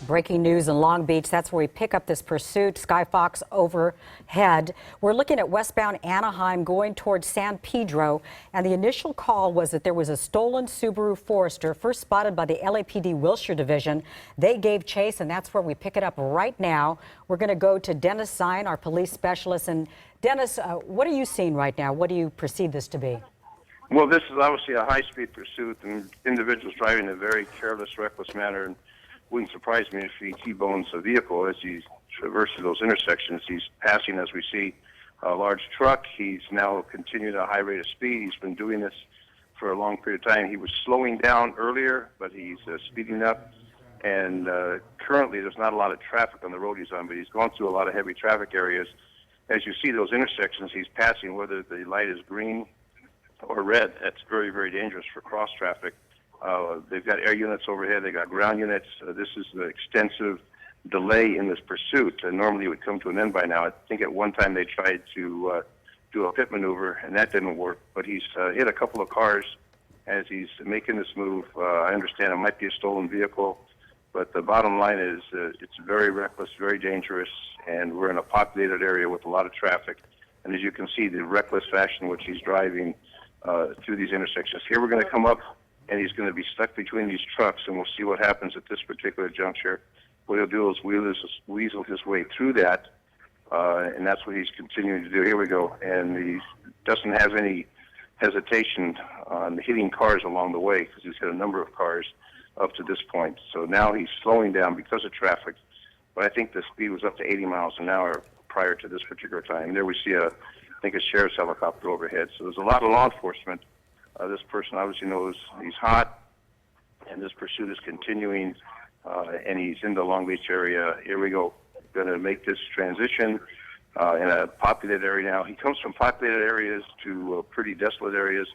Breaking news in Long Beach. That's where we pick up this pursuit. Skyfox overhead. We're looking at westbound Anaheim going towards San Pedro. And the initial call was that there was a stolen Subaru Forester first spotted by the LAPD Wilshire Division. They gave chase, and that's where we pick it up right now. We're going to go to Dennis Sine, our police specialist. And Dennis, what are you seeing right now? What do you perceive this to be? Well, this is obviously a high-speed pursuit, and individuals driving in a very careless, reckless manner. And wouldn't surprise me if he T-bones a vehicle as he traverses those intersections. He's passing, as we see, a large truck. He's now continuing at a high rate of speed. He's been doing this for a long period of time. He was slowing down earlier, but he's speeding up. And currently, there's not a lot of traffic on the road he's on, but he's gone through a lot of heavy traffic areas. As you see those intersections he's passing, whether the light is green or red, that's very, very dangerous for cross traffic. They've got air units overhead. They've got ground units. This is an extensive delay in this pursuit. Normally it would come to an end by now. I think at one time they tried to do a pit maneuver, and that didn't work. But he's hit a couple of cars as he's making this move. I understand it might be a stolen vehicle, but the bottom line is it's very reckless, very dangerous, and we're in a populated area with a lot of traffic. And as you can see, the reckless fashion in which he's driving through these intersections. Here we're going to come up, and he's going to be stuck between these trucks, and we'll see what happens at this particular juncture. What he'll do is weasel his way through that, and that's what he's continuing to do. Here we go, and he doesn't have any hesitation on hitting cars along the way because he's hit a number of cars up to this point. So now he's slowing down because of traffic, but I think the speed was up to 80 miles an hour prior to this particular time. There we see I think a sheriff's helicopter overhead. So there's a lot of law enforcement. This person obviously knows he's hot, and this pursuit is continuing, and he's in the Long Beach area. Here we go. Going to make this transition in a populated area now. He comes from populated areas to pretty desolate areas,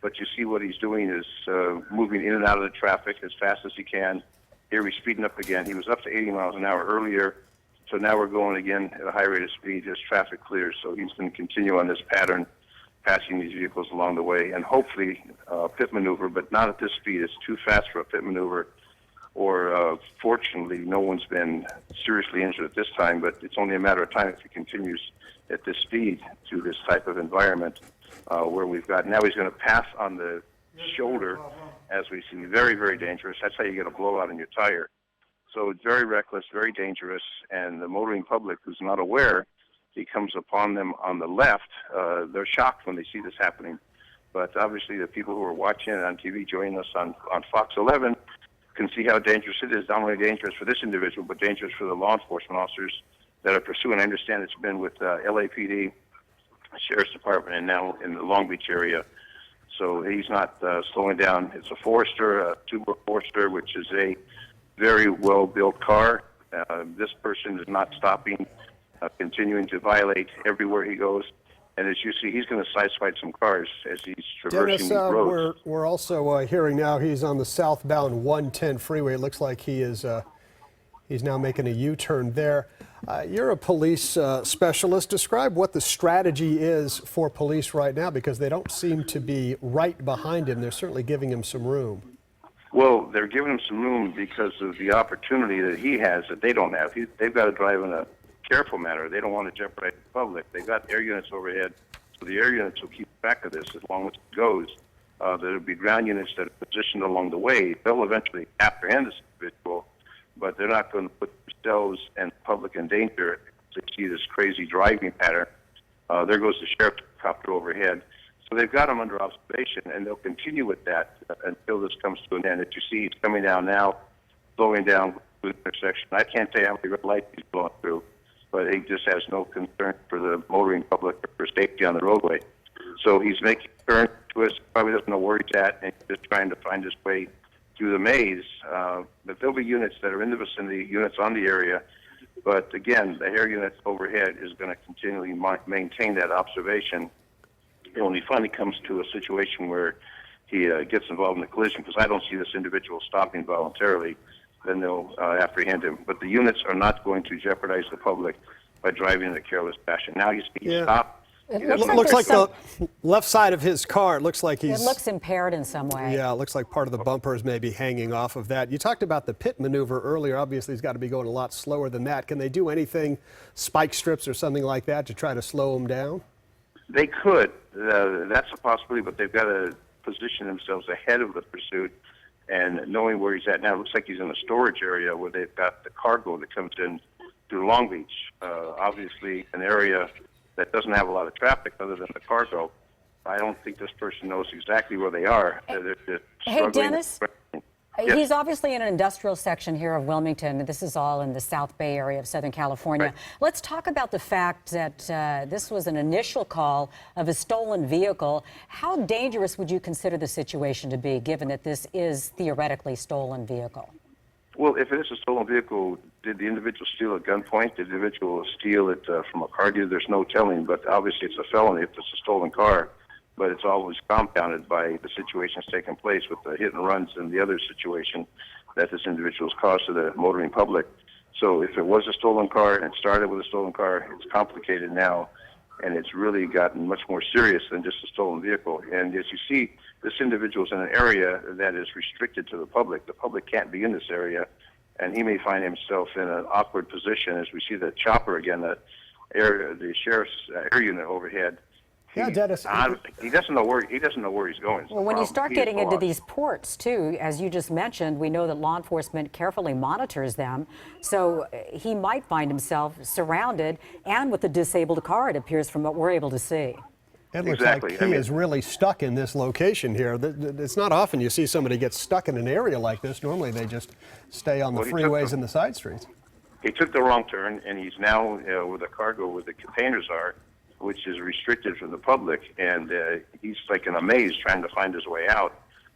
but you see what he's doing is moving in and out of the traffic as fast as he can. Here he's speeding up again. He was up to 80 miles an hour earlier, so now we're going again at a high rate of speed as traffic clears. So he's going to continue on this pattern, passing these vehicles along the way, and hopefully pit maneuver, but not at this speed. It's too fast for a pit maneuver, or fortunately, no one's been seriously injured at this time, but it's only a matter of time if he continues at this speed through this type of environment where we've got, now he's going to pass on the shoulder, as we see, very, very dangerous. That's how you get a blowout in your tire. So it's very reckless, very dangerous, and the motoring public who's not aware, he comes upon them on the left. They're shocked when they see this happening. But obviously the people who are watching it on TV, joining us on Fox 11, can see how dangerous it is. Not only dangerous for this individual, but dangerous for the law enforcement officers that are pursuing. I understand it's been with LAPD, Sheriff's Department, and now in the Long Beach area. So he's not slowing down. It's a Forester, a Subaru Forester, which is a very well-built car. This person is not stopping, continuing to violate everywhere he goes. And as you see, he's going to sideswipe some cars as he's traversing Dennis, roads. we're also hearing now he's on the southbound 110 freeway. It looks like he is he's now making a U-turn there. You're a police specialist. Describe what the strategy is for police right now, because they don't seem to be right behind him. They're certainly giving him some room. Well, they're giving him some room because of the opportunity that he has that they don't have. They've got to drive in a careful manner. They don't want to jeopardize the public. They've got air units overhead, so the air units will keep track of this as long as it goes. There'll be ground units that are positioned along the way. They'll eventually apprehend this individual, but they're not going to put themselves and the public in danger to see this crazy driving pattern. There goes the sheriff's helicopter overhead. So they've got him under observation, and they'll continue with that until this comes to an end. As you see, he's coming down now, slowing down through the intersection. I can't tell you how many red lights he's going through, but he just has no concern for the motoring public or for safety on the roadway. So he's making a turn to us, probably doesn't know where he's at, and he's just trying to find his way through the maze. But there'll be units that are in the vicinity, units on the area. But again, the air units overhead is going to continually maintain that observation. And when he finally comes to a situation where he gets involved in a collision, because I don't see this individual stopping voluntarily, then they'll apprehend him. But the units are not going to jeopardize the public by driving in a careless fashion. Now he's being stopped. It doesn't- Looks like there's the left side of his car, it looks like it he's... looks impaired in some way. Yeah, it looks like part of the bumper is maybe hanging off of that. You talked about the pit maneuver earlier. Obviously, he's got to be going a lot slower than that. Can they do anything, spike strips or something like that, to try to slow him down? They could. That's a possibility, but they've got to position themselves ahead of the pursuit. And knowing where he's at now, it looks like he's in a storage area where they've got the cargo that comes in through Long Beach. Obviously, an area that doesn't have a lot of traffic other than the cargo. I don't think this person knows exactly where they are. They're Hey, struggling. Dennis? Yes. He's obviously in an industrial section here of Wilmington. This is all in the South Bay area of Southern California. Right. Let's talk about the fact that this was an initial call of a stolen vehicle. How dangerous would you consider the situation to be, given that this is theoretically stolen vehicle? Well, if it is a stolen vehicle, did the individual steal at gunpoint? Did the individual steal it from a car dealer? There's no telling, but obviously it's a felony if it's a stolen car. But it's always compounded by the situations taking place with the hit and runs and the other situation that this individual has caused to the motoring public. So if it was a stolen car and it started with a stolen car, it's complicated now, and it's really gotten much more serious than just a stolen vehicle. And as you see, this individual is in an area that is restricted to the public. The public can't be in this area, and he may find himself in an awkward position as we see the chopper again, the sheriff's air unit overhead. Yeah, Dennis. He doesn't know where he's going. Well, when you start getting into these ports, too, as you just mentioned, we know that law enforcement carefully monitors them. So he might find himself surrounded and with a disabled car, it appears, from what we're able to see. It looks Exactly. like he is really stuck in this location here. It's not often you see somebody get stuck in an area like this. Normally they just stay on the freeways and the side streets. He took the wrong turn, and he's now with a cargo where the containers are, which is restricted from the public, and he's like in a maze trying to find his way out.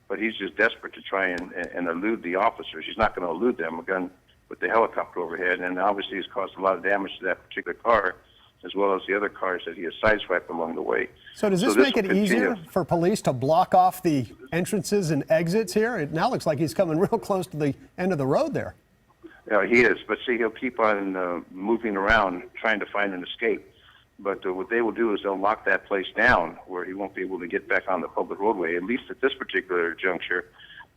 But he's just desperate to try and elude the officers. He's not going to elude them, again, with the helicopter overhead, and obviously he's caused a lot of damage to that particular car, as well as the other cars that he has sideswiped along the way. So does this make it easier for police to block off the entrances and exits here? It now looks like he's coming real close to the end of the road there. Yeah, he is, but see, he'll keep on moving around, trying to find an escape. But what they will do is they'll lock that place down where he won't be able to get back on the public roadway. At least at this particular juncture,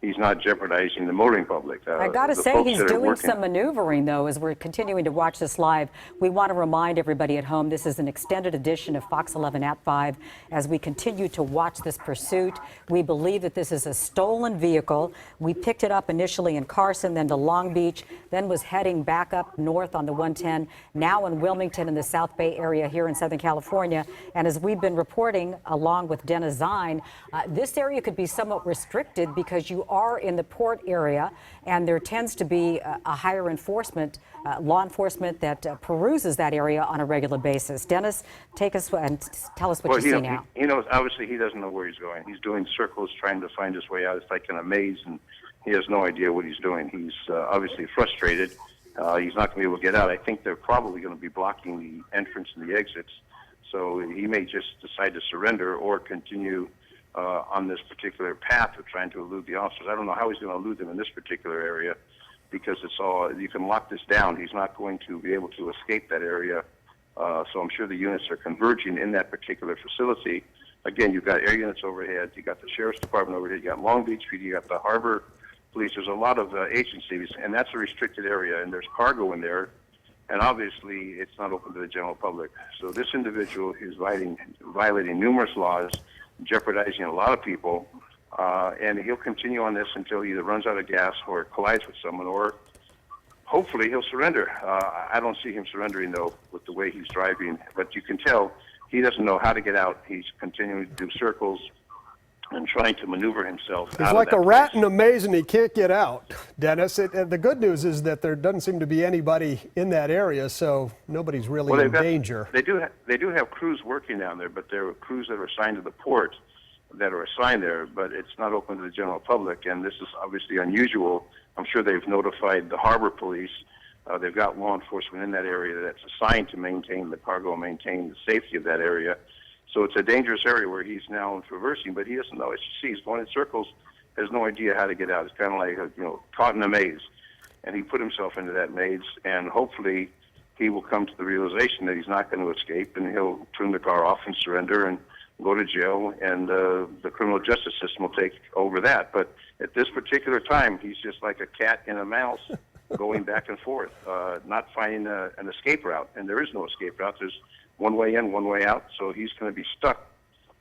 he's not jeopardizing the motoring public. I got to say, he's doing some maneuvering, though, as we're continuing to watch this live. We want to remind everybody at home this is an extended edition of Fox 11 at 5 as we continue to watch this pursuit. We believe that this is a stolen vehicle. We picked it up initially in Carson, then to Long Beach, then was heading back up north on the 110, now in Wilmington in the South Bay area here in Southern California. And as we've been reporting, along with Dennis Zine, this area could be somewhat restricted because you are in the port area, and there tends to be a higher enforcement, law enforcement that peruses that area on a regular basis. Dennis, take us and tell us what you see now. He knows, obviously, he doesn't know where he's going. He's doing circles trying to find his way out. It's like in a maze, and he has no idea what he's doing. He's obviously frustrated. He's not going to be able to get out. I think they're probably going to be blocking the entrance and the exits, so he may just decide to surrender or continue on this particular path of trying to elude the officers. I don't know how he's going to elude them in this particular area because it's all, you can lock this down. He's not going to be able to escape that area. So I'm sure the units are converging in that particular facility. Again, you've got air units overhead, you got the Sheriff's Department overhead, you got Long Beach PD, you got the Harbor Police. There's a lot of agencies, and that's a restricted area, and there's cargo in there. And obviously, it's not open to the general public. So this individual is violating numerous laws, jeopardizing a lot of people, and he'll continue on this until he either runs out of gas or collides with someone, or hopefully he'll surrender. I don't see him surrendering, though, with the way he's driving. But you can tell he doesn't know how to get out. He's continuing to do circles and trying to maneuver himself out of that place. He's like a rat in a maze and he can't get out, Dennis. The good news is that there doesn't seem to be anybody in that area, so nobody's really in danger. They do have crews working down there, but there are crews that are assigned to the port that are assigned there, but it's not open to the general public, and this is obviously unusual. I'm sure they've notified the Harbor Police. They've got law enforcement in that area that's assigned to maintain the cargo, maintain the safety of that area. So it's a dangerous area where he's now traversing, but he doesn't know. As you see, he's going in circles, has no idea how to get out. It's kind of like, caught in a maze. And he put himself into that maze, and hopefully he will come to the realization that he's not going to escape, and he'll turn the car off and surrender and go to jail, and the criminal justice system will take over that. But at this particular time, he's just like a cat and a mouse going back and forth, not finding an escape route. And there is no escape route. There's one way in, one way out. So he's going to be stuck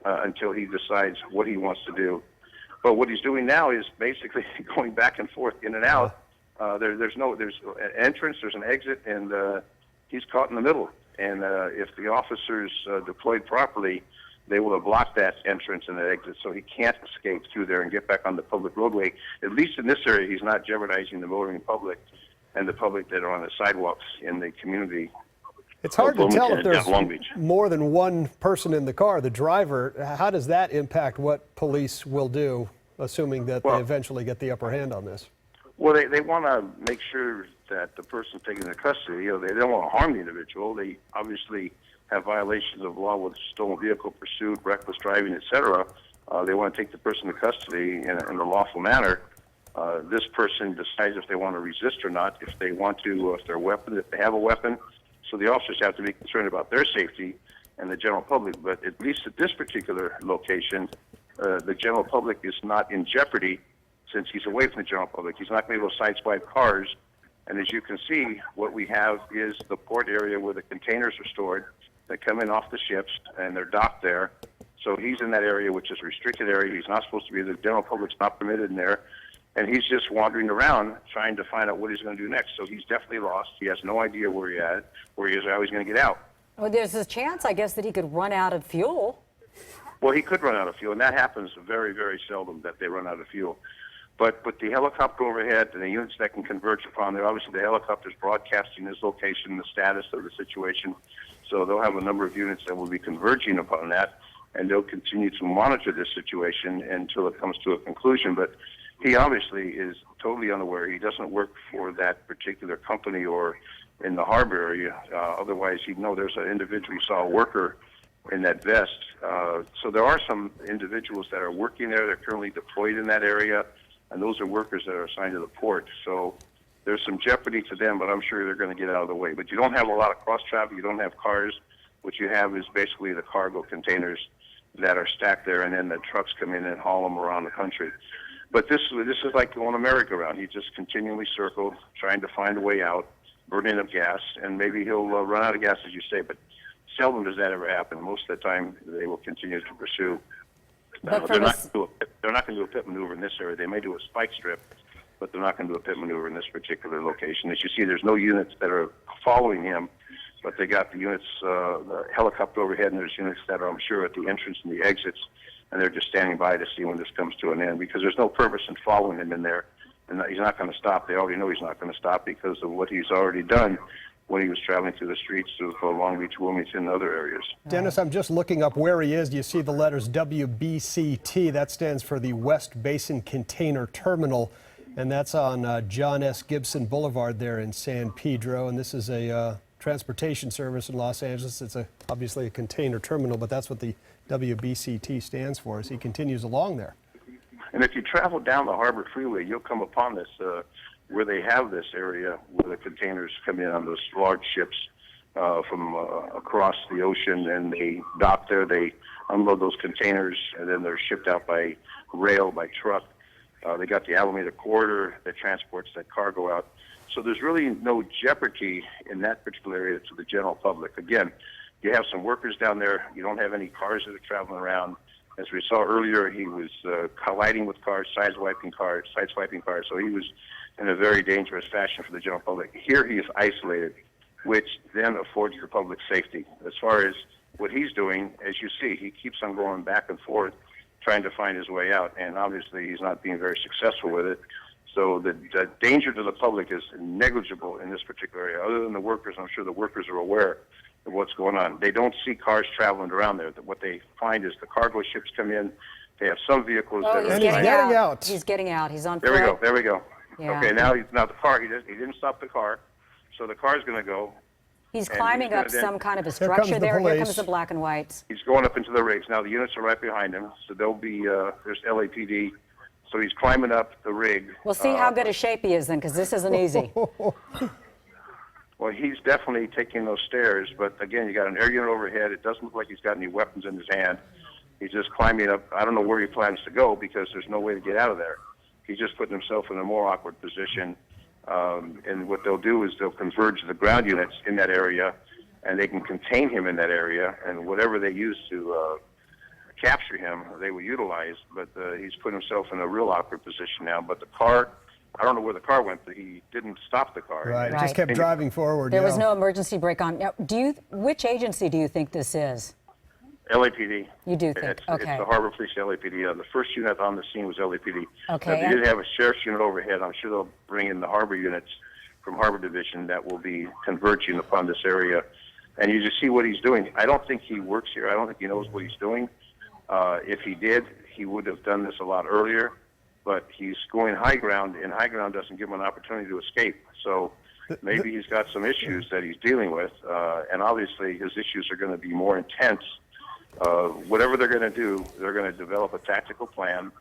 until he decides what he wants to do. But what he's doing now is basically going back and forth, in and out. There's an entrance, there's an exit, and he's caught in the middle. And if the officers deployed properly, they will have blocked that entrance and that exit, so he can't escape through there and get back on the public roadway. At least in this area, he's not jeopardizing the motoring public and the public that are on the sidewalks in the community. It's hard to tell if there's Long Beach. more than one person in the car, the driver. How does that impact what police will do, assuming that they eventually get the upper hand on this? Well, they want to make sure that the person taken into custody, they don't want to harm the individual. They obviously have violations of law with stolen vehicle pursuit, reckless driving, etc. They want to take the person into custody in a lawful manner. This person decides if they want to resist or not, if they want to, if they have a weapon. So the officers have to be concerned about their safety and the general public. But at least at this particular location, the general public is not in jeopardy since he's away from the general public. He's not going to be able to sideswipe cars. And as you can see, what we have is the port area where the containers are stored that come in off the ships, and they're docked there. So he's in that area, which is a restricted area. He's not supposed to be. The general public's not permitted in there. And he's just wandering around trying to find out what he's going to do next. So he's definitely lost. He has no idea where he is or how he's going to get out. Well, there's a chance, I guess, that he could run out of fuel. Well, he could run out of fuel, and that happens very, very seldom that they run out of fuel. But with the helicopter overhead and the units that can converge upon there, obviously the helicopter's broadcasting his location, the status of the situation. So they'll have a number of units that will be converging upon that, and they'll continue to monitor this situation until it comes to a conclusion. But he obviously is totally unaware. He doesn't work for that particular company or in the harbor area. Otherwise, he'd know there's an individual. He saw a worker in that vest. So there are some individuals that are working there. They're currently deployed in that area, and those are workers that are assigned to the port. So there's some jeopardy to them, but I'm sure they're going to get out of the way. But you don't have a lot of cross traffic. You don't have cars. What you have is basically the cargo containers that are stacked there, and then the trucks come in and haul them around the country. But this is like going a merry-go-round. He just continually circled, trying to find a way out, burning up gas, and maybe he'll run out of gas, as you say. But seldom does that ever happen. Most of the time, they will continue to pursue. They're not going to do a pit maneuver in this area. They may do a spike strip, but they're not going to do a pit maneuver in this particular location. As you see, there's no units that are following him, but they got the units, the helicopter overhead, and there's units that are, I'm sure, at the entrance and the exits, and they're just standing by to see when this comes to an end, because there's no purpose in following him in there, and he's not going to stop. They already know he's not going to stop because of what he's already done when he was traveling through the streets of Long Beach, Wilmington, and other areas. Dennis, I'm just looking up where he is. You see the letters WBCT. That stands for the West Basin Container Terminal, and that's on John S. Gibson Boulevard there in San Pedro. And this is a transportation service in Los Angeles. It's obviously a container terminal, but that's what the WBCT stands for as he continues along there. And if you travel down the Harbor Freeway, you'll come upon this where they have this area where the containers come in on those large ships from across the ocean, and they dock there. They unload those containers, and then they're shipped out by rail, by truck. They got the Alameda Corridor that transports that cargo out. So there's really no jeopardy in that particular area to the general public. Again, you have some workers down there. You don't have any cars that are traveling around. As we saw earlier, he was colliding with cars, sideswiping cars. So he was in a very dangerous fashion for the general public. Here he is isolated, which then affords the public safety. As far as what he's doing, as you see, he keeps on going back and forth, trying to find his way out, and obviously he's not being very successful with it. So the danger to the public is negligible in this particular area. Other than the workers, I'm sure the workers are aware of what's going on. They don't see cars traveling around there. What they find is the cargo ships come in. They have some vehicles that are... And he's getting out. He's getting out. He's on foot. There we go. Yeah. Okay, now the car, he didn't stop the car, so the car's going to go. He's climbing up some kind of a Here comes structure the there. Here police. comes the black and whites. He's going up into the rigs. Now the units are right behind him, so there'll be, there's LAPD. So he's climbing up the rig. We'll see how good a shape he is then, because this isn't easy. Well, Well, he's definitely taking those stairs, but again, you got an air unit overhead. It doesn't look like he's got any weapons in his hand. He's just climbing up. I don't know where he plans to go because there's no way to get out of there. He's just putting himself in a more awkward position. And what they'll do is they'll converge the ground units in that area, and they can contain him in that area. And whatever they use to capture him, they will utilize. But he's put himself in a real awkward position now. But the car, I don't know where the car went, but he didn't stop the car. Right, Right. just kept driving forward. There was no emergency brake on. Now, which agency do you think this is? LAPD. You do think? It's Okay. the Harbor Police LAPD. The first unit on the scene was LAPD. Okay. They did have a sheriff's unit overhead. I'm sure they'll bring in the harbor units from Harbor Division that will be converging upon this area. And you just see what he's doing. I don't think he works here. I don't think he knows what he's doing. If he did, he would have done this a lot earlier. But he's going high ground, and high ground doesn't give him an opportunity to escape. So maybe he's got some issues that he's dealing with. And obviously his issues are going to be more intense. Whatever they're going to do, they're going to develop a tactical plan.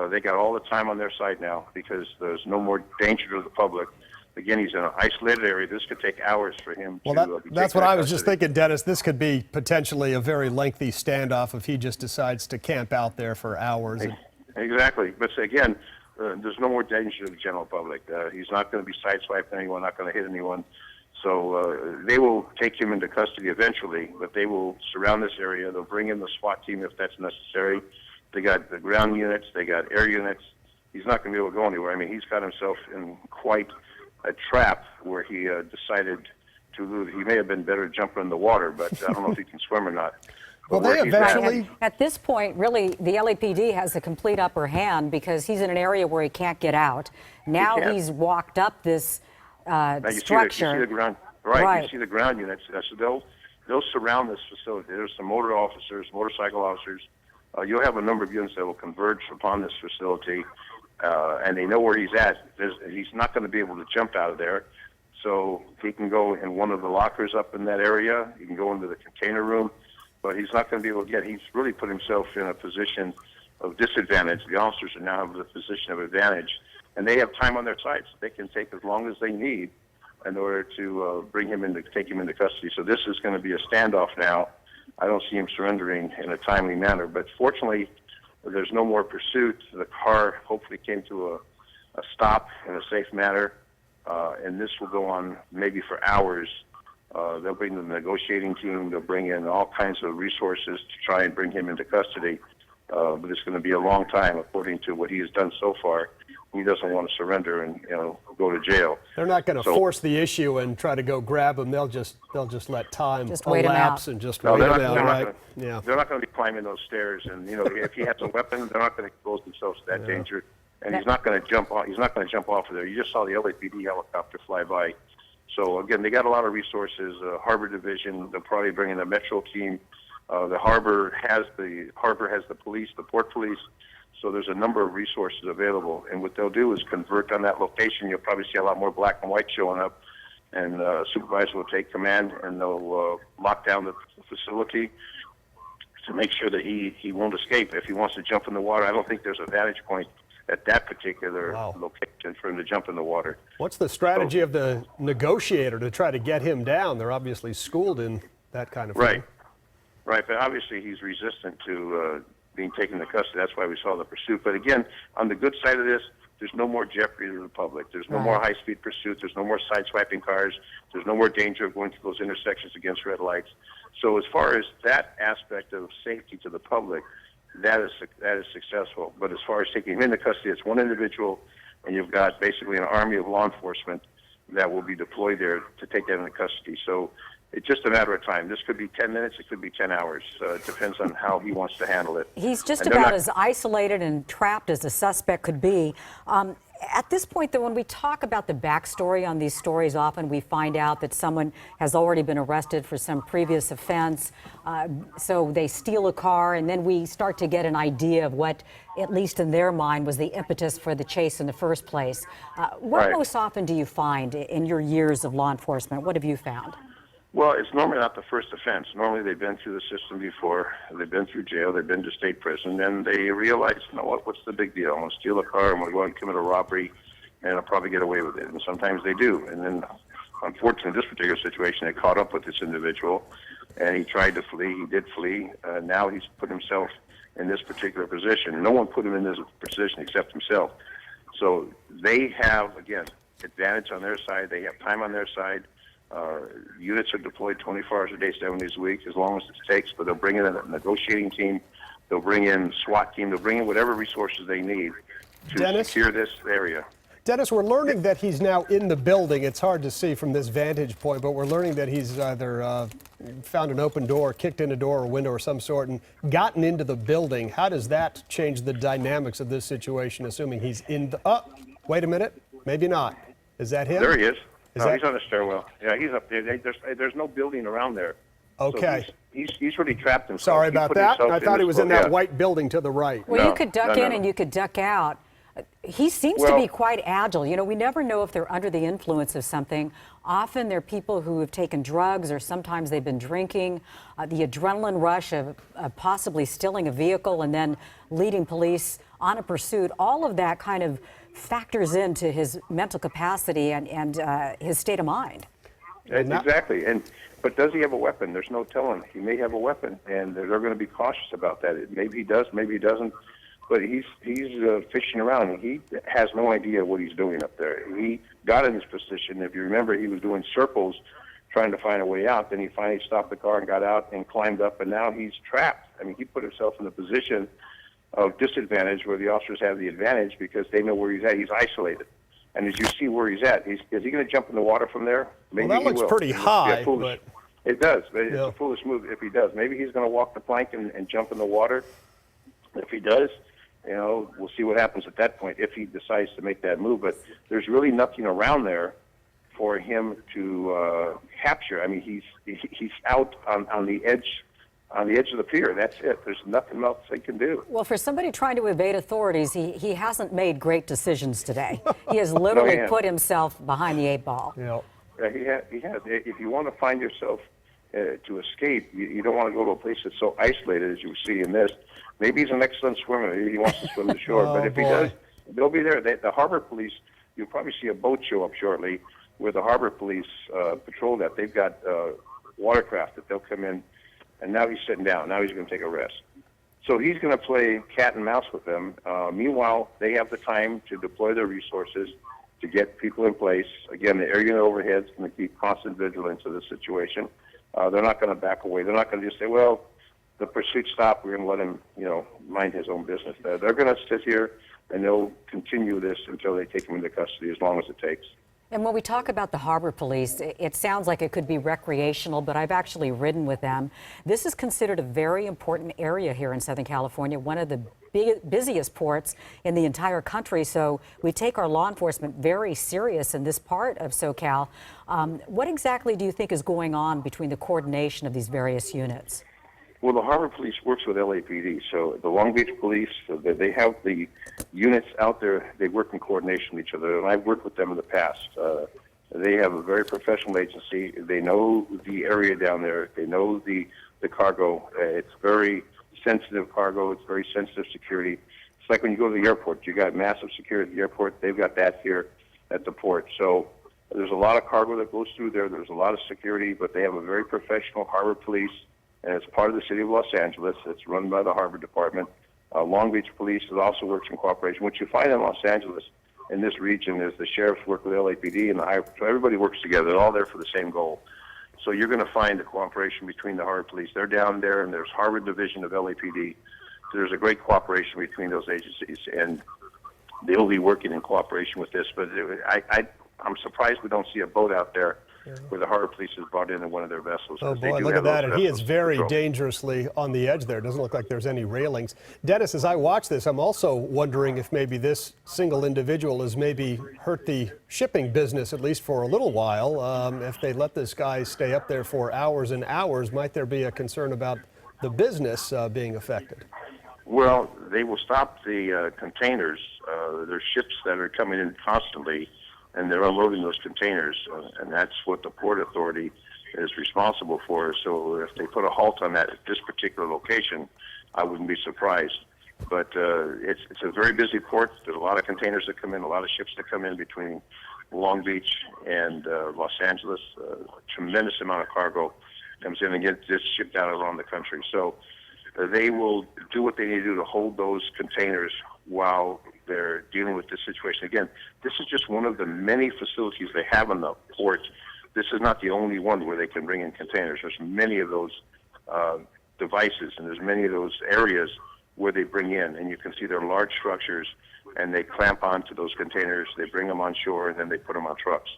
They got all the time on their side now because there's no more danger to the public. Again, he's in an isolated area. This could take hours for him to be that's taken what I into was just custody. thinking, Dennis. This could be potentially a very lengthy standoff if he just decides to camp out there for hours. Exactly. But again, there's no more danger to the general public. He's not going to be sideswiping anyone, not going to hit anyone. So they will take him into custody eventually, but they will surround this area. They'll bring in the SWAT team if that's necessary. They got the ground units. They got air units. He's not going to be able to go anywhere. I mean, he's got himself in quite a trap where he decided to. He may have been better jumping in the water, but I don't know if he can swim or not. Well, But they where he's eventually- At this point, really, the LAPD has a complete upper hand because he's in an area where he can't get out. Now can't. he's walked up this Now you structure. see the ground, right? Right. You see the ground units. So they'll surround this facility. There's some motor officers, motorcycle officers. You'll have a number of units that will converge upon this facility, and they know where he's at. He's not going to be able to jump out of there, so he can go in one of the lockers up in that area. He can go into the container room, but he's not going to be able to get. He's really put himself in a position of disadvantage. The officers are now in a position of advantage. And they have time on their side, so they can take as long as they need in order to take him into custody. So this is going to be a standoff now. I don't see him surrendering in a timely manner. But fortunately, there's no more pursuit. The car hopefully came to a stop in a safe manner, and this will go on maybe for hours. They'll bring the negotiating team. They'll bring in all kinds of resources to try and bring him into custody. But it's going to be a long time, according to what he has done so far. He doesn't want to surrender and go to jail. They're not going to force the issue and try to go grab him. They'll just let time wait him elapse out. and just No, wait they're him not, out, right? gonna, they're not going to be climbing those stairs. And if he has a weapon, they're not going to expose themselves to that danger. And he's not going to jump off. He's not going to jump off of there. You just saw the LAPD helicopter fly by. So again, they got a lot of resources. Harbor Division. They'll probably bring in a Metro team. The harbor has the police, the port police. So there's a number of resources available, and what they'll do is convert on that location. You'll probably see a lot more black and white showing up, and a supervisor will take command, and they'll lock down the facility to make sure that he won't escape. If he wants to jump in the water, I don't think there's a vantage point at that particular location for him to jump in the water. What's the strategy of the negotiator to try to get him down? They're obviously schooled in that kind of thing. Right, but obviously he's resistant to being taken into custody. That's why we saw the pursuit. But again, on the good side of this, there's no more jeopardy to the public. There's no more high-speed pursuit. There's no more side-swiping cars. There's no more danger of going to those intersections against red lights. So as far as that aspect of safety to the public, that is successful. But as far as taking him into custody, it's one individual, and you've got basically an army of law enforcement that will be deployed there to take that into custody. So it's just a matter of time. This could be 10 minutes. It could be 10 hours. It depends on how he wants to handle it. He's just about as isolated and trapped as a suspect could be. At this point, though, when we talk about the backstory on these stories, often we find out that someone has already been arrested for some previous offense. So they steal a car, and then we start to get an idea of what, at least in their mind, was the impetus for the chase in the first place. What most often do you find in your years of law enforcement? What have you found? Well, it's normally not the first offense. Normally they've been through the system before. They've been through jail. They've been to state prison. And they realize, what's the big deal? I'm going to steal a car. I'm going to go out and commit a robbery, and I'll probably get away with it. And sometimes they do. And then unfortunately, this particular situation, they caught up with this individual, and he tried to flee. He did flee. Now he's put himself in this particular position. No one put him in this position except himself. So they have, again, advantage on their side. They have time on their side. Units are deployed 24 hours a day, 7 days a week, as long as it takes. But they'll bring in a negotiating team. They'll bring in SWAT team. They'll bring in whatever resources they need to secure this area. Dennis, we're learning that he's now in the building. It's hard to see from this vantage point, but we're learning that he's either found an open door, kicked in a door or window or some sort, and gotten into the building. How does that change the dynamics of this situation, assuming he's in the... wait a minute. Maybe not. Is that him? There he is. He's on the stairwell. Yeah, he's up there. There's no building around there. Okay. So he's really trapped himself. Sorry about that. I thought he was in that white building to the right. Well, you could duck in and you could duck out. He seems to be quite agile. You know, we never know if they're under the influence of something. Often they're people who have taken drugs, or sometimes they've been drinking. The adrenaline rush of possibly stealing a vehicle and then leading police on a pursuit, all of that kind of factors into his mental capacity and his state of mind. Exactly. But does he have a weapon? There's no telling. He may have a weapon, and they're going to be cautious about that. Maybe he does, maybe he doesn't. But he's fishing around, and he has no idea what he's doing up there. He got in this position. If you remember, he was doing circles trying to find a way out. Then he finally stopped the car and got out and climbed up, and now he's trapped. I mean, he put himself in a position of disadvantage where the officers have the advantage because they know where he's at. He's isolated. And as you see where he's at, is he going to jump in the water from there? Maybe well, that looks pretty high. But it does. But it's a foolish move if he does. Maybe he's going to walk the plank and jump in the water. If he does, you know, we'll see what happens at that point if he decides to make that move. But there's really nothing around there for him to capture. I mean, he's out on the edge. On the edge of the pier, that's it. There's nothing else they can do. Well, for somebody trying to evade authorities, he hasn't made great decisions today. He has literally put himself behind the 8 ball. Yeah. He has. If you want to find yourself to escape, you don't want to go to a place that's so isolated as you see in this. Maybe he's an excellent swimmer. Maybe he wants to swim the shore. But if he does, they'll be there. The harbor police, you'll probably see a boat show up shortly where the harbor police patrol that. They've got watercraft that they'll come in. And now he's sitting down. Now he's going to take a rest. So he's going to play cat and mouse with them. Meanwhile, they have the time to deploy their resources to get people in place. Again, the air unit overhead is going to keep constant vigilance of the situation. They're not going to back away. They're not going to just say, well, the pursuit stopped. We're going to let him, mind his own business. They're going to sit here, and they'll continue this until they take him into custody, as long as it takes. And when we talk about the harbor police, it sounds like it could be recreational, but I've actually ridden with them. This is considered a very important area here in Southern California, one of the busiest ports in the entire country. So we take our law enforcement very serious in this part of SoCal. What exactly do you think is going on between the coordination of these various units? Well, the Harbor Police works with LAPD, so the Long Beach Police, they have the units out there. They work in coordination with each other, and I've worked with them in the past. They have a very professional agency. They know the area down there. They know the cargo. It's very sensitive cargo. It's very sensitive security. It's like when you go to the airport. You got massive security at the airport. They've got that here at the port. So there's a lot of cargo that goes through there. There's a lot of security, but they have a very professional Harbor Police. And it's part of the city of Los Angeles. It's run by the Harbor Department. Long Beach Police also works in cooperation. What you find in Los Angeles, in this region, is the sheriffs work with LAPD and the Highway Patrol. Everybody works together. They're all there for the same goal. So you're going to find the cooperation between the Harbor Police. They're down there, and there's Harbor Division of LAPD. So there's a great cooperation between those agencies, and they'll be working in cooperation with this. But I'm surprised we don't see a boat out there where the Harbor Police is brought in one of their vessels. Oh boy, look at that. And he is very dangerously on the edge there. It doesn't look like there's any railings. Dennis, as I watch this, I'm also wondering if maybe this single individual has maybe hurt the shipping business, at least for a little while. If they let this guy stay up there for hours and hours, might there be a concern about the business being affected? Well, they will stop the containers. There's ships that are coming in constantly, and they're unloading those containers, and that's what the Port Authority is responsible for. So if they put a halt on that at this particular location, I wouldn't be surprised. But it's a very busy port. There's a lot of containers that come in, a lot of ships that come in between Long Beach and Los Angeles. A tremendous amount of cargo comes in and gets shipped out around the country. So they will do what they need to do to hold those containers while they're dealing with this situation. Again, this is just one of the many facilities they have in the port. This is not the only one where they can bring in containers. There's many of those devices, and there's many of those areas where they bring in, and you can see they're large structures, and they clamp onto those containers, they bring them on shore, and then they put them on trucks.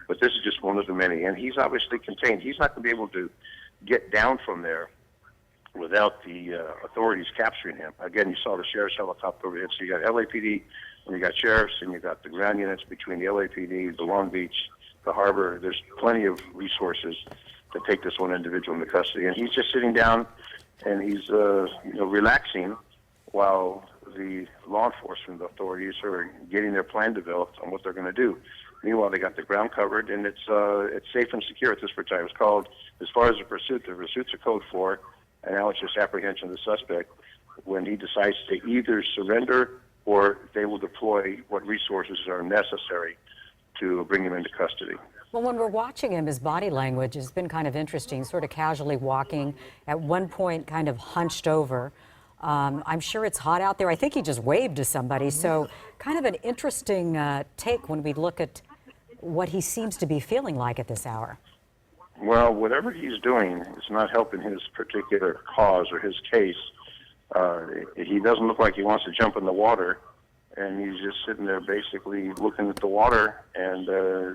But this is just one of the many, and he's obviously contained. He's not going to be able to get down from there without the authorities capturing him. Again, you saw the sheriff's helicopter overhead, so you got LAPD, and you got sheriffs, and you got the ground units between the LAPD, the Long Beach, the harbor. There's plenty of resources to take this one individual into custody, and he's just sitting down, and he's relaxing while the law enforcement authorities are getting their plan developed on what they're going to do. Meanwhile, they got the ground covered, and it's safe and secure at this time. It's called, as far as the pursuit's a code 4, and now it's just apprehension of the suspect when he decides to either surrender or they will deploy what resources are necessary to bring him into custody. Well, when we're watching him, his body language has been kind of interesting, sort of casually walking, at one point kind of hunched over. I'm sure it's hot out there. I think he just waved to somebody. So kind of an interesting take when we look at what he seems to be feeling like at this hour. Well, whatever he's doing is not helping his particular cause or his case. He doesn't look like he wants to jump in the water, and he's just sitting there basically looking at the water and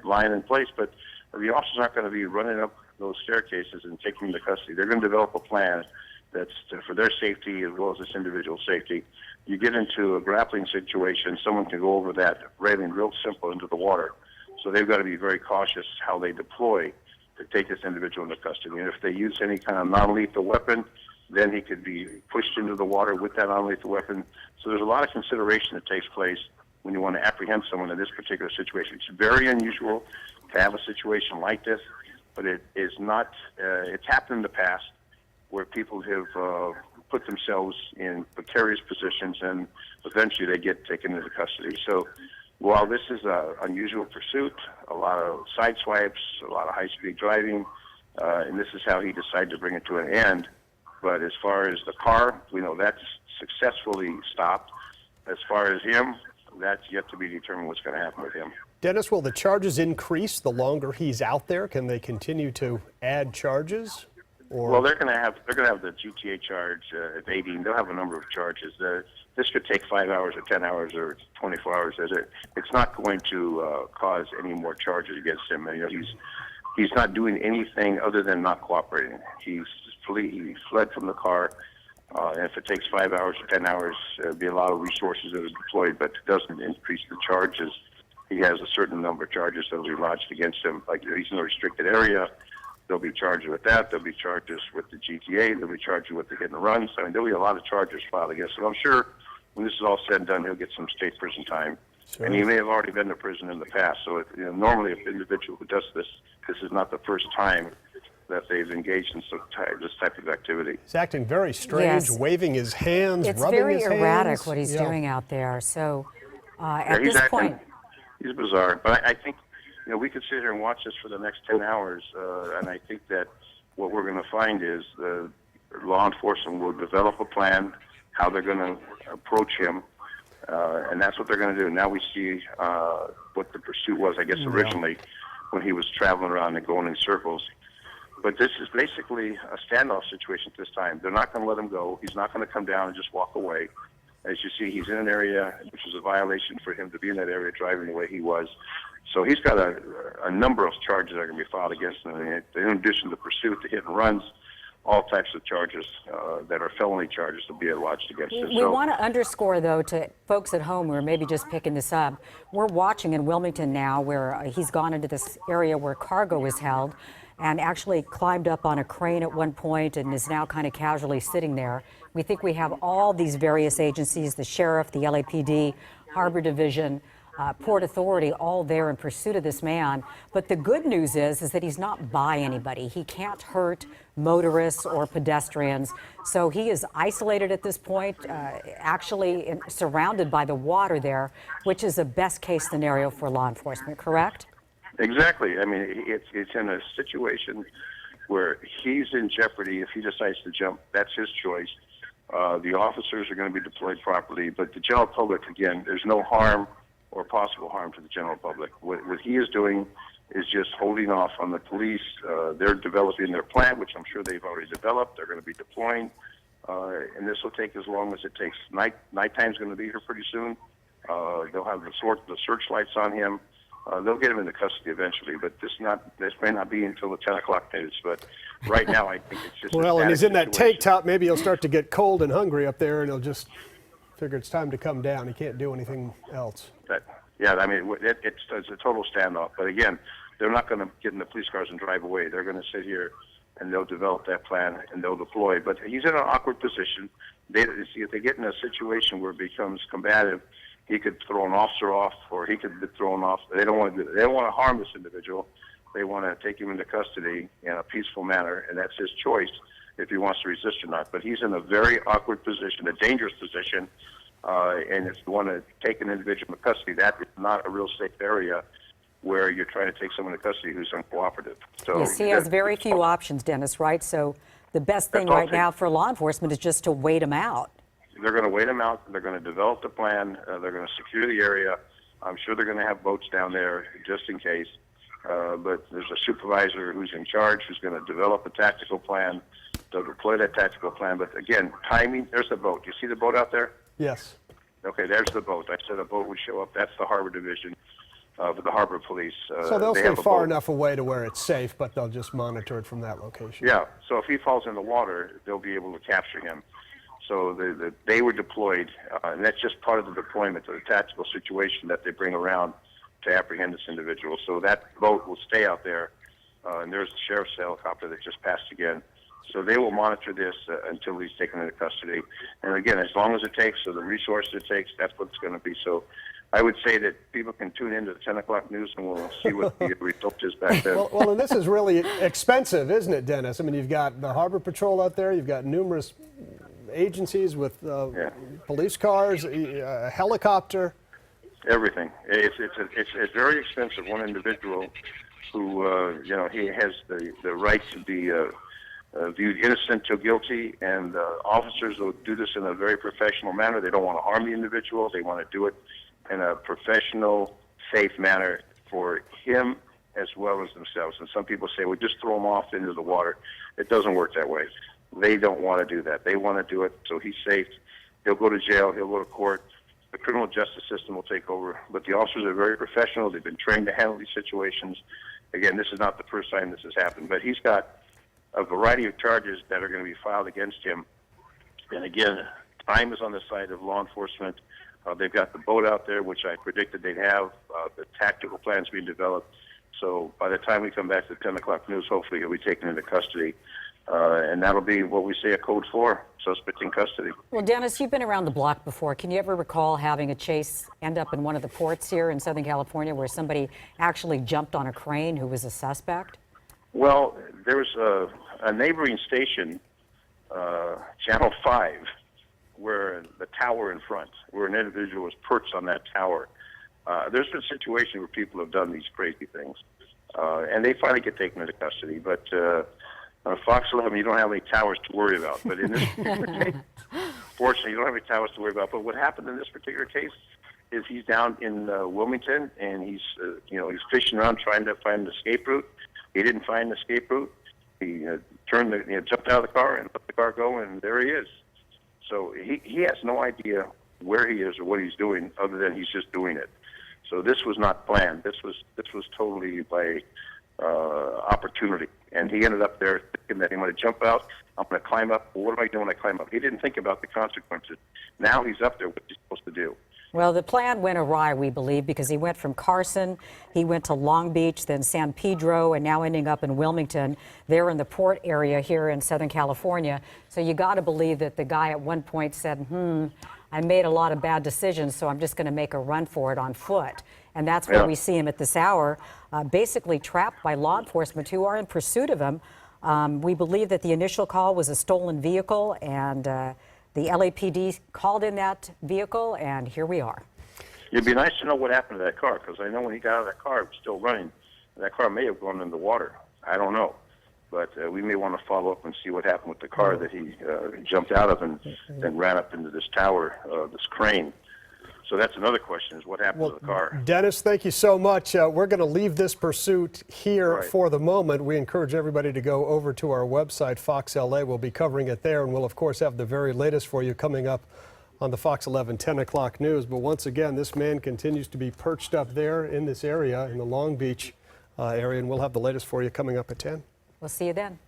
lying in place. But the officers aren't going to be running up those staircases and taking him to custody. They're going to develop a plan that's for their safety as well as this individual's safety. You get into a grappling situation, someone can go over that railing real simple into the water. So they've got to be very cautious how they deploy to take this individual into custody. And if they use any kind of non-lethal weapon, then he could be pushed into the water with that non-lethal weapon. So there's a lot of consideration that takes place when you want to apprehend someone in this particular situation. It's very unusual to have a situation like this, but it is not, it's happened in the past where people have put themselves in precarious positions and eventually they get taken into custody. So while this is an unusual pursuit, a lot of side swipes, a lot of high-speed driving, and this is how he decided to bring it to an end. But as far as the car, we know that's successfully stopped. As far as him, that's yet to be determined what's going to happen with him. Dennis, will the charges increase the longer he's out there? Can they continue to add charges? Or? Well, they're going to have the GTA charge evading. They'll have a number of charges. This could take 5 hours or 10 hours or 24 hours. It's not going to cause any more charges against him. You know, he's not doing anything other than not cooperating. He fled from the car. And if it takes 5 hours or 10 hours, there'll be a lot of resources that are deployed, but it doesn't increase the charges. He has a certain number of charges that will be lodged against him. Like he's in a restricted area. They'll be charged with that. There'll be charges with the GTA. They'll be charged with the hit and runs. I mean, there'll be a lot of charges filed against him. I'm sure when this is all said and done, he'll get some state prison time. Sure. And he may have already been to prison in the past. So normally, if an individual who does this is not the first time that they've engaged in this type of activity. He's acting very strange, yes. Waving his hands, it's rubbing his hands. It's very erratic what he's doing out there. So at this point... He's bizarre. But I think, we could sit here and watch this for the next 10 hours, and I think that what we're going to find is the law enforcement will develop a plan, how they're going to approach him, and that's what they're going to do. Now we see what the pursuit was, I guess, originally when he was traveling around and going in circles. But this is basically a standoff situation at this time. They're not going to let him go. He's not going to come down and just walk away. As you see, he's in an area which is a violation for him to be in that area driving the way he was. So he's got a number of charges that are going to be filed against him. In addition to the pursuit, the hit and runs, all types of charges that are felony charges will be lodged against him. We want to underscore, though, to folks at home who are maybe just picking this up, we're watching in Wilmington now where he's gone into this area where cargo is held and actually climbed up on a crane at one point and is now kind of casually sitting there. We think we have all these various agencies, the sheriff, the LAPD, Harbor Division, Port Authority, all there in pursuit of this man. But the good news is that he's not by anybody. He can't hurt motorists or pedestrians. So he is isolated at this point, actually surrounded by the water there, which is a best case scenario for law enforcement, correct? Exactly. I mean, it's in a situation where he's in jeopardy if he decides to jump. That's his choice. The officers are going to be deployed properly, but the general public, again, there's no harm or possible harm to the general public. What he is doing is just holding off on the police. They're developing their plan, which I'm sure they've already developed. They're going to be deploying, and this will take as long as it takes. Nighttime's going to be here pretty soon. They'll have the searchlights on him. They'll get him into custody eventually, but this may not be until the 10 o'clock news. But right now, I think it's just Well, and he's in that situation. tank top. Maybe he'll start to get cold and hungry up there, and he'll just figure it's time to come down. He can't do anything else. Yeah, I mean, it's a total standoff. But again, they're not going to get in the police cars and drive away. They're going to sit here, and they'll develop that plan, and they'll deploy. But he's in an awkward position. If they get in a situation where it becomes combative, he could throw an officer off, or he could be thrown off. They don't want to do that. They don't want to harm this individual. They want to take him into custody in a peaceful manner, and that's his choice if he wants to resist or not. But he's in a very awkward position, a dangerous position, and if you want to take an individual into custody, that is not a real safe area where you're trying to take someone into custody who's uncooperative. So Yes, he has very few options, Dennis, right? So the best thing right now for law enforcement is just to wait him out. They're going to wait him out. They're going to develop the plan. They're going to secure the area. I'm sure they're going to have boats down there just in case. But there's a supervisor who's in charge who's going to develop a tactical plan. They'll deploy that tactical plan. But again, timing, there's the boat. You see the boat out there? Yes. Okay, there's the boat. I said a boat would show up. That's the harbor division of the harbor police. So they'll they stay have a far boat. enough away to where it's safe, but they'll just monitor it from that location. Yeah, so if he falls in the water, they'll be able to capture him. So they were deployed, and that's just part of the deployment of the tactical situation that they bring around to apprehend this individual. So that boat will stay out there, and there's the sheriff's helicopter that just passed again. So they will monitor this until he's taken into custody. And again, as long as it takes, so the resources it takes, that's what it's going to be. So I would say that people can tune into the 10 o'clock news, and we'll see what the result is back then. Well, and this is really expensive, isn't it, Dennis? I mean, you've got the Harbor Patrol out there. You've got numerous agencies with police cars, a helicopter. Everything. It's very expensive. One individual who, he has the right to be viewed innocent till guilty, and officers will do this in a very professional manner. They don't want to harm the individual. They want to do it in a professional, safe manner for him as well as themselves. And some people say, well, just throw him off into the water. It doesn't work that way. They don't want to do that. They want to do it so he's safe. He'll go to jail. He'll go to court. The criminal justice system will take over. But the officers are very professional. They've been trained to handle these situations. Again, this is not the first time this has happened. But he's got a variety of charges that are going to be filed against him. And again, time is on the side of law enforcement. They've got the boat out there, which I predicted they'd have. The tactical plan's being developed. So by the time we come back to the 10 o'clock news, hopefully he'll be taken into custody. And that'll be what we say a code 4, suspect in custody. Well, Dennis, you've been around the block before. Can you ever recall having a chase end up in one of the ports here in Southern California where somebody actually jumped on a crane who was a suspect? Well, there was a neighboring station, Channel 5, where the tower in front, where an individual was perched on that tower. There's been situations where people have done these crazy things, and they finally get taken into custody. But on Fox 11, you don't have any towers to worry about. But in this particular case, fortunately, you don't have any towers to worry about. But what happened in this particular case is he's down in Wilmington, and he's fishing around trying to find an escape route. He didn't find an escape route. He jumped out of the car and let the car go, and there he is. So he has no idea where he is or what he's doing, other than he's just doing it. So this was not planned. This was totally by opportunity. And he ended up there thinking that he might jump out. I'm going to climb up. Well, what am I doing when I climb up? He didn't think about the consequences. Now he's up there. What's he supposed to do? Well, the plan went awry, we believe, because he went from Carson, he went to Long Beach, then San Pedro, and now ending up in Wilmington. They're in the port area here in Southern California. So you got to believe that the guy at one point said, I made a lot of bad decisions, so I'm just going to make a run for it on foot. And that's where we see him at this hour, basically trapped by law enforcement who are in pursuit of him. We believe that the initial call was a stolen vehicle, and the LAPD called in that vehicle, and here we are. It'd be nice to know what happened to that car, because I know when he got out of that car, it was still running. That car may have gone in the water. I don't know. But we may want to follow up and see what happened with the car that he jumped out of and then ran up into this tower, this crane. So that's another question, is what happened to the car. Dennis, thank you so much. We're going to leave this pursuit here Right. for the moment. We encourage everybody to go over to our website, Fox LA. We'll be covering it there, and we'll, of course, have the very latest for you coming up on the Fox 11 10 o'clock news. But once again, this man continues to be perched up there in this area, in the Long Beach area, and we'll have the latest for you coming up at 10. We'll see you then.